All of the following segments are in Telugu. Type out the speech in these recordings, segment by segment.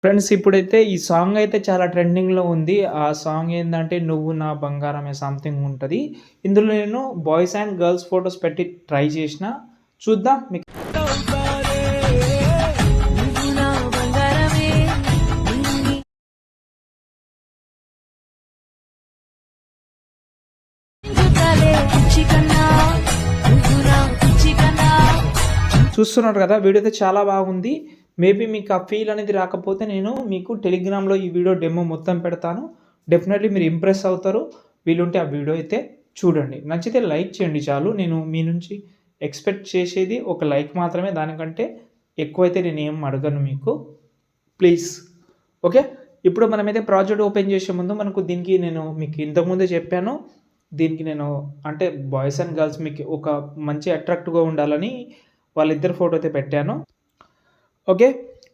ఫ్రెండ్స్ ఇప్పుడైతే ఈ సాంగ్ అయితే చాలా ట్రెండింగ్‌లో ఉంది. ఆ సాంగ్ ఏందంటే 'నువ్వు నా బంగారమే' సంథింగ్ ఉంటది. ఇందులో నేను బాయ్స్ అండ్ గర్ల్స్ ఫోటోస్ పెట్టి ట్రై చేసిన. చూద్దాం మీకు నువ్వు నా బంగారమే నిన్ని చుట్టాలే పిచ్చి కన్నా నువ్వు నా పిచ్చి కన్నా చూస్తున్నారు కదా! వీడియో అయితే చాలా బాగుంది. మేబీ మీకు ఆ ఫీల్ అనేది రాకపోతే నేను మీకు టెలిగ్రామ్‌లో ఈ వీడియో డెమో మొత్తం పెడతాను. డెఫినెట్‌లీ మీరు ఇంప్రెస్ అవుతారు. వీలుంటే ఆ వీడియో అయితే చూడండి. నచ్చితే లైక్ చేయండి చాలు. నేను మీ నుంచి ఎక్స్‌పెక్ట్ చేసేది ఒక లైక్ మాత్రమే. దానికంటే ఎక్కువైతే నేనేం అడగను మీకు. ప్లీజ్. ఓకే. ఇప్పుడు మనమైతే ప్రాజెక్ట్ ఓపెన్ చేసే ముందు మనకు దీనికి నేను మీకు ఇంతకుముందే చెప్పాను. దీనికి నేను అంటే బాయ్స్ అండ్ గర్ల్స్ మీకు ఒక మంచి అట్రాక్టివ్‌గా ఉండాలని వాళ్ళిద్దరి ఫోటో అయితే పెట్టాను. ఓకే.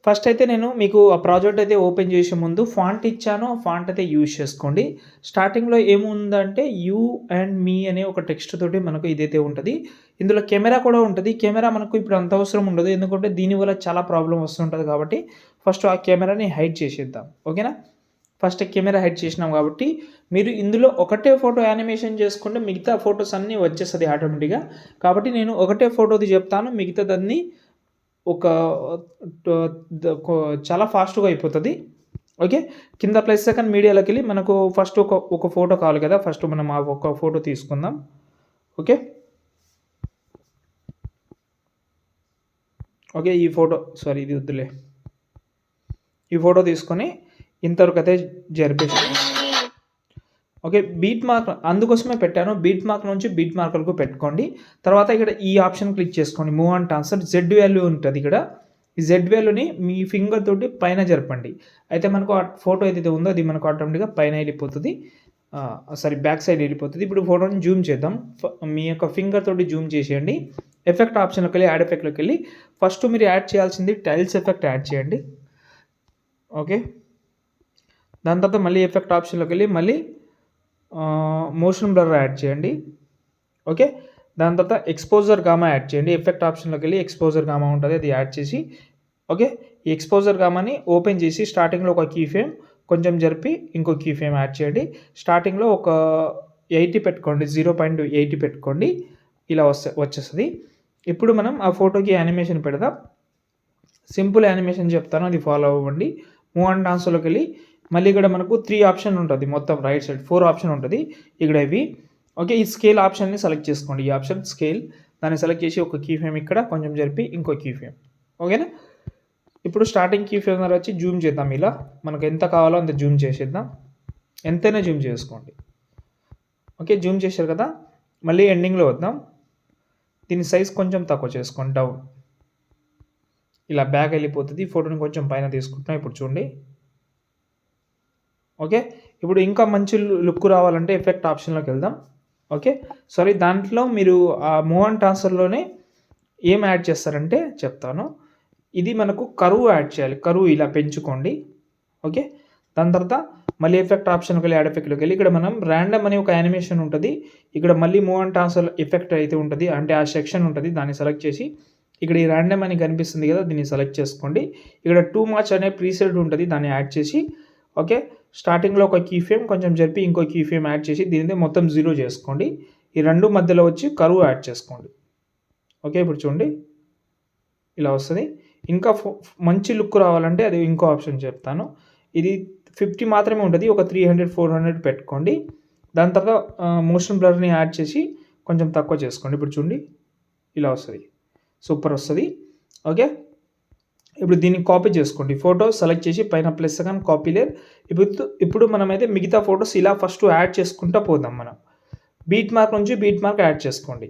ఫస్ట్ అయితే నేను మీకు ఆ ప్రాజెక్ట్ అయితే ఓపెన్ చేసే ముందు ఫాంట్ ఇచ్చాను. ఆ ఫాంట్ అయితే యూజ్ చేసుకోండి. స్టార్టింగ్‌లో ఏముందంటే యూ అండ్ మీ అనే ఒక టెక్స్ట్ తోటి మనకు ఇదైతే ఉంటది. ఇందులో కెమెరా కూడా ఉంటది. కెమెరా మనకు ఇప్పుడు అంత అవసరం ఉండదు. ఎందుకంటే దీనివల్ల చాలా ప్రాబ్లమ్ వస్తుంటది కాబట్టి ఫస్ట్ ఆ కెమెరాని హైడ్ చేసేద్దాం. ఓకేనా? ఫస్ట్ కెమెరా హైడ్ చేసినాం కాబట్టి మీరు ఇందులో ఒకటే ఫోటో యానిమేషన్ చేసుకుంటే మిగతా ఫోటోస్ అన్నీ వచ్చేస్తది ఆటోమేటిక్‌గా. కాబట్టి నేను ఒకటే ఫోటోది చెప్తాను. మిగతాదన్నీ ఒక ట ద కొ చాలా ఫాస్ట్‌గా అయిపోతది. ఓకే. కింద ప్లస్ సెకండ్ మీడియాలోకెళ్ళి మనకు ఫస్ట్ ఒక ఫోటో కావాలి కదా! ఫస్ట్ మనం ఆ ఒక ఫోటో తీసుకుందాం. ఓకే. ఓకే. ఈ ఫోటో సారీ ఇది వద్దులే. ఈ ఫోటో తీసుకొని ఇంతవరకైతే జరిపేసాను. ఓకే. బీట్ మార్క్ అందుకోసమే పెట్టాను. బీట్ మార్క్ నుంచి బీట్ మార్క్ వరకు పెట్టుకోండి. తర్వాత ఇక్కడ ఈ ఆప్షన్ క్లిక్ చేసుకోండి. Move and transfer Z value ఉంటది ఇక్కడ. ఈ జెడ్ వాల్యూని మీ ఫింగర్ తోటి పైన జరపండి. అయితే మనకు ఆ ఫోటో ఏదైతే ఉందో అది మనకు ఆటోమేటిక్‌గా పైన ఎళ్ళిపోతది. సారీ బ్యాక్ సైడ్ ఎళ్ళిపోతది. ఇప్పుడు ఫోటోని జూమ్ చేద్దాం. మీ యొక్క ఫింగర్ తోటి జూమ్ చేసేయండి. ఎఫెక్ట్ ఆప్షన్‌లోకెళ్ళి యాడ్ ఎఫెక్ట్‌లోకెళ్ళి ఫస్ట్ మీరు యాడ్ చేయాల్సింది టైల్స్ ఎఫెక్ట్ యాడ్ చేయండి. ఓకే. దాని తర్వాత మళ్ళీ ఎఫెక్ట్ ఆప్షన్‌లోకెళ్ళి మళ్ళీ మోషన్ బ్లర్ యాడ్ చేయండి. ఓకే. దాని తర్వాత ఎక్స్‌పోజర్ గామా యాడ్ చేయండి. ఎఫెక్ట్ ఆప్షన్‌లోకెళ్ళి ఎక్స్‌పోజర్ గామా ఉంటది. అది యాడ్ చేసి ఓకే. ఈ ఎక్స్‌పోజర్ గామాని ఓపెన్ చేసి స్టార్టింగ్‌లో ఒక కీ ఫ్రేమ్ కొంచెం జరిపి ఇంకో కీ ఫ్రేమ్ యాడ్ చేయండి. స్టార్టింగ్‌లో ఒక 80 పెట్టుకోండి. 0.80 పెట్టుకోండి. ఇలా వచ్చేస్తది. ఇప్పుడు మనం ఆ ఫోటోకి యానిమేషన్ పెడదాం. సింపుల్ యానిమేషన్ చెప్తాను. అది ఫాలో అవ్వండి. మూవ్ అండ్ ట్రాన్స్‌ఫర్‌లోకెళ్ళి మళ్ళీ ఇక్కడ మనకు 3 ఆప్షన్ ఉంటది. మొత్తం రైట్ సైడ్ 4 ఆప్షన్ ఉంటది. ఇక్కడ ఇవి ఓకే. ఈ స్కేల్ ఆప్షన్‌ని సెలెక్ట్ చేసుకోండి. ఈ ఆప్షన్ స్కేల్ దాన్ని సెలెక్ట్ చేసి ఒక కీ ఫ్రేమ్ ఇక్కడ కొంచెం జరిపి ఇంకో కీ ఫ్రేమ్. ఓకేనా? ఇప్పుడు స్టార్టింగ్ కీ ఫ్రేమ్ దగ్గర వచ్చి జూమ్ చేద్దాం ఇలా. మనకు ఎంత కావాలో అంత జూమ్ చేసేద్దాం. ఎంతైనా జూమ్ చేసుకోండి. ఓకే. జూమ్ చేశారు కదా! మళ్ళీ ఎండింగ్‌లో వద్దాం. దీని సైజ్ కొంచెం తక్కువ చేసుకోండి డౌన్. ఇలా బ్యాక్ ఎళ్ళిపోతది. ఫోటోని కొంచెం పైన తీసుకుంటున్నాం. ఇప్పుడు చూడండి. ఓకే. ఇప్పుడు ఇంకా మంచి లుక్ రావాలంటే ఎఫెక్ట్ ఆప్షన్‌లోకెళ్దాం. ఓకే. సారీ దాంట్లో మీరు మూవ్ అండ్ ట్రాన్స్‌ఫర్‌లోనే ఏం యాడ్ చేస్తారంటే చెప్తాను. ఇది మనకు కర్వ్ యాడ్ చేయాలి. కర్వ్ ఇలా పెంచుకోండి. ఓకే. దాని తర్వాత మళ్ళీ ఎఫెక్ట్ ఆప్షన్‌కెళ్ళి యాడ్ ఎఫెక్ట్‌లోకెళ్ళి ఇక్కడ మనం రాండమ్ అనే ఒక యానిమేషన్ ఉంటది. ఇక్కడ మళ్ళీ మూవ్ అండ్ ట్రాన్స్‌ఫర్ ఎఫెక్ట్ అయితే ఉంటది. అంటే ఆ సెక్షన్ ఉంటది. దాన్ని సెలెక్ట్ చేసి ఇక్కడ ఈ రాండమ్ అని కనిపిస్తుంది కదా! దీన్ని సెలెక్ట్ చేసుకోండి. ఇక్కడ టూ మచ్ అనే ప్రీసెట్ ఉంటది. దాన్ని యాడ్ చేసి ఓకే. స్టార్టింగ్‌లో ఒక కీ ఫ్రేమ్ కొంచెం జరిపి ఇంకో కీ ఫ్రేమ్ యాడ్ చేసి దీనిని మొత్తం 0 చేసుకోండి. ఈ 2 మధ్యలో వచ్చి కర్వ్ యాడ్ చేసుకోండి. ఓకే. ఇప్పుడు చూడండి. ఇలా వస్తది. ఇంకా మంచి లుక్ రావాలంటే అది ఇంకో ఆప్షన్ చెప్తాను. ఇది 50 మాత్రమే ఉంటది. ఒక 300, 400 పెట్టుకోండి. దాని తర్వాత మోషన్ బ్లర్‌ని యాడ్ చేసి కొంచెం తక్కువ చేసుకోండి. ఇప్పుడు చూడండి. ఇలా వస్తది. సూపర్ వస్తది. ఓకే. ఇప్పుడు దీన్ని కాపీ చేసుకోండి. ఫోటో సెలెక్ట్ చేసి పైన ప్లస్ ఐకాన్ కాపీ లేయర్. ఇప్పుడు మనమైతే మిగతా ఫోటోస్ ఇలా ఫస్ట్ యాడ్ చేసుకుంటా పోదాం మనం. బీట్ మార్క్ నుంచి బీట్ మార్క్ యాడ్ చేసుకోండి.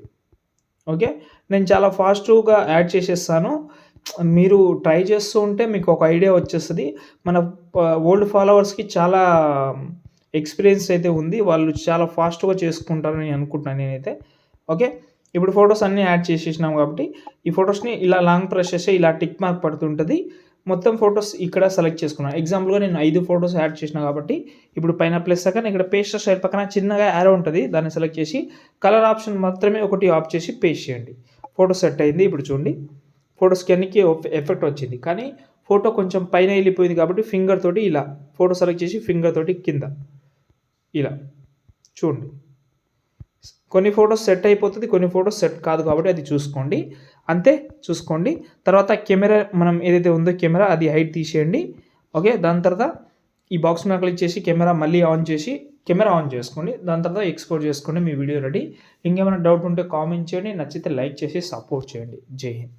ఓకే. నేను చాలా ఫాస్ట్‌గా యాడ్ చేసేస్తాను. మీరు ట్రై చేస్తూ ఉంటే మీకు ఒక ఐడియా వచ్చేస్తది. మన ఓల్డ్ ఫాలోవర్స్‌కి చాలా ఎక్స్‌పీరియన్స్ అయితే ఉంది. వాళ్ళు చాలా ఫాస్ట్‌గా చేసుకుంటారని అనుకుంటున్నాను నేనైతే. ఓకే. ఇప్పుడు ఫోటోస్ అన్నీ యాడ్ చేసేసినాం కాబట్టి, ఈ ఫోటోస్‌ని ఇలా లాంగ్ ప్రెస్ చేస్తే ఇలా టిక్ మార్క్ పడుతుంటది. మొత్తం ఫోటోస్ ఇక్కడ సెలెక్ట్ చేసుకున్నాను. ఎగ్జాంపుల్‌గా నేను 5 ఫోటోస్ యాడ్ చేసినా కాబట్టి, ఇప్పుడు పైన ప్లస్ ఐకాన్ ఇక్కడ పేస్ట్ స్టైల్ పక్కన చిన్నగా యారో ఉంటది. దాన్ని సెలెక్ట్ చేసి కలర్ ఆప్షన్ మాత్రమే ఒకటి ఆఫ్ చేసి పేస్ట్ చేయండి. ఫోటో సెట్ అయింది. ఇప్పుడు చూడండి. ఫోటోస్‌కి అన్నిటికి ఎఫెక్ట్ వచ్చింది. కానీ ఫోటో కొంచెం పైన వెళ్ళిపోయింది కాబట్టి ఫింగర్ తోటి ఇలా ఫోటో సెలెక్ట్ చేసి ఫింగర్ తోటి కింద ఇలా చూడండి. కొన్ని ఫొటోస్ సెట్ అయిపోతుంది, కొన్ని ఫొటోస్ సెట్ కాదు కాబట్టి అది చూసుకోండి. అంతే, చూసుకోండి. తర్వాత కెమెరా మనం ఏదైతే ఉందో కెమెరా అది హైట్ తీసేయండి. ఓకే, దాని తర్వాత ఈ బాక్స్ మీద క్లిక్ చేసి కెమెరా మళ్ళీ ఆన్ చేసి కెమెరా ఆన్ చేసుకోండి. దాని తర్వాత ఎక్స్పోర్ట్ చేసుకోండి, మీ వీడియో రెడీ. ఇంకేమైనా డౌట్ ఉంటే కామెంట్ చేయండి, నచ్చితే లైక్ చేసి సపోర్ట్ చేయండి. జై హింద్.